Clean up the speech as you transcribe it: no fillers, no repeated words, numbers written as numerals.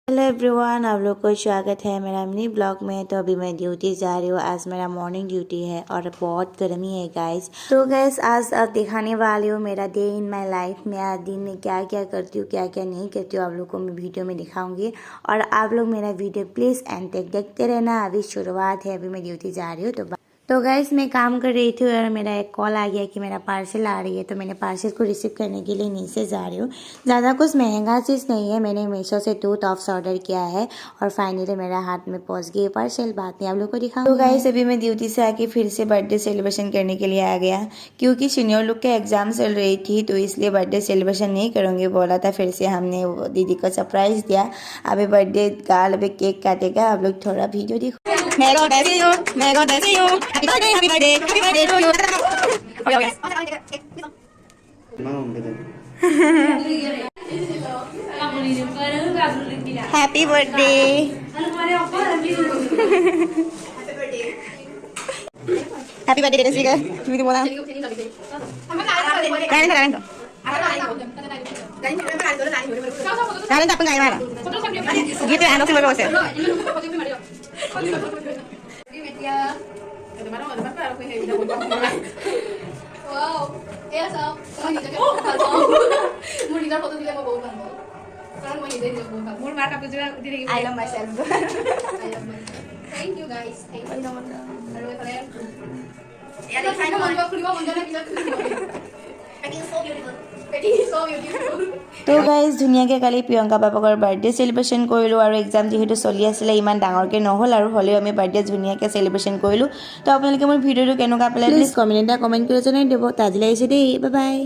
Hello everyone, आप लोग को स्वागत है मेरा मिनी ब्लॉग में। तो अभी मैं ड्यूटी जा रही हूँ। आज मेरा मॉर्निंग ड्यूटी है और बहुत गर्मी है गाइस। तो गाइस आज अब दिखाने वाली हूँ मेरा डे इन माय लाइफ में। आज दिन में क्या क्या करती हूँ, क्या क्या नहीं करती हूँ, आप लोग को मैं वीडियो में दिखाऊंगी। और आप लोग मेरा वीडियो प्लीज़ एंड तक देखते रहना। अभी शुरुआत है, अभी मैं ड्यूटी जा रही हूँ। तो गाइस मैं काम कर रही थी और मेरा एक कॉल आ गया कि मेरा पार्सल आ रही है। तो मैंने पार्सल को रिसीव करने के लिए नीचे जा रही हूँ। ज़्यादा कुछ महंगा चीज़ नहीं है, मैंने मीशो से 2 टॉप्स ऑर्डर किया है और फाइनली मेरा हाथ में पहुँच गई पार्सल। बात नहीं आप लोग को दिखाऊँ। तो गाइस अभी मैं ड्यूटी से आके फिर से बर्थडे सेलिब्रेशन करने के लिए आ गया, क्योंकि सीनियर लोग के एग्जाम चल रही थी तो इसलिए बर्थडे सेलिब्रेशन नहीं करूँगी बोला था। फिर से हमने दीदी को सरप्राइज़ दिया। अभी बर्थडे गर्ल अभी केक काटेगा, आप लोग थोड़ा वीडियो देखो। May God bless you. May God bless you. Happy birthday, happy birthday, happy birthday to you. Okay, okay. Happy birthday. Happy birthday Dennis juga. Begitu bola. Kalian. Kalian tak pengai mana? Gitu ya, anak semua bos. Wow, ya sao? Sao nhìn cho cái bộ phận đó? Muốn đi ra foto thì lại bộ phận đó. Karena mau nhìn được bộ phận. Muốn mark aku juga diri. I love myself. Thank you guys. Thank you. Halo kalian. Ya, di sana mau kelima mondana bisa kelima. Packing so beautiful. Packing so beautiful. তো guys ধুনীয়াকৈ কালি Priyanka পাপাকৰ birthday celebration কৰিলোঁ আৰু exam যিহেতু চলি আছিলে ইমান ডাঙৰকৈ নহ'ল আৰু হ'লেও আমি বাৰ্থডে ধুনীয়াকৈ চেলিব্ৰেশ্যন কৰিলোঁ। তো আপোনালোকে মোৰ ভিডিঅ'টো কেনেকুৱা পালে প্লিজ কমেণ্ট কৰি জনাই দিব। তো আজিলৈ আহিছোঁ দেই, বাই বাই।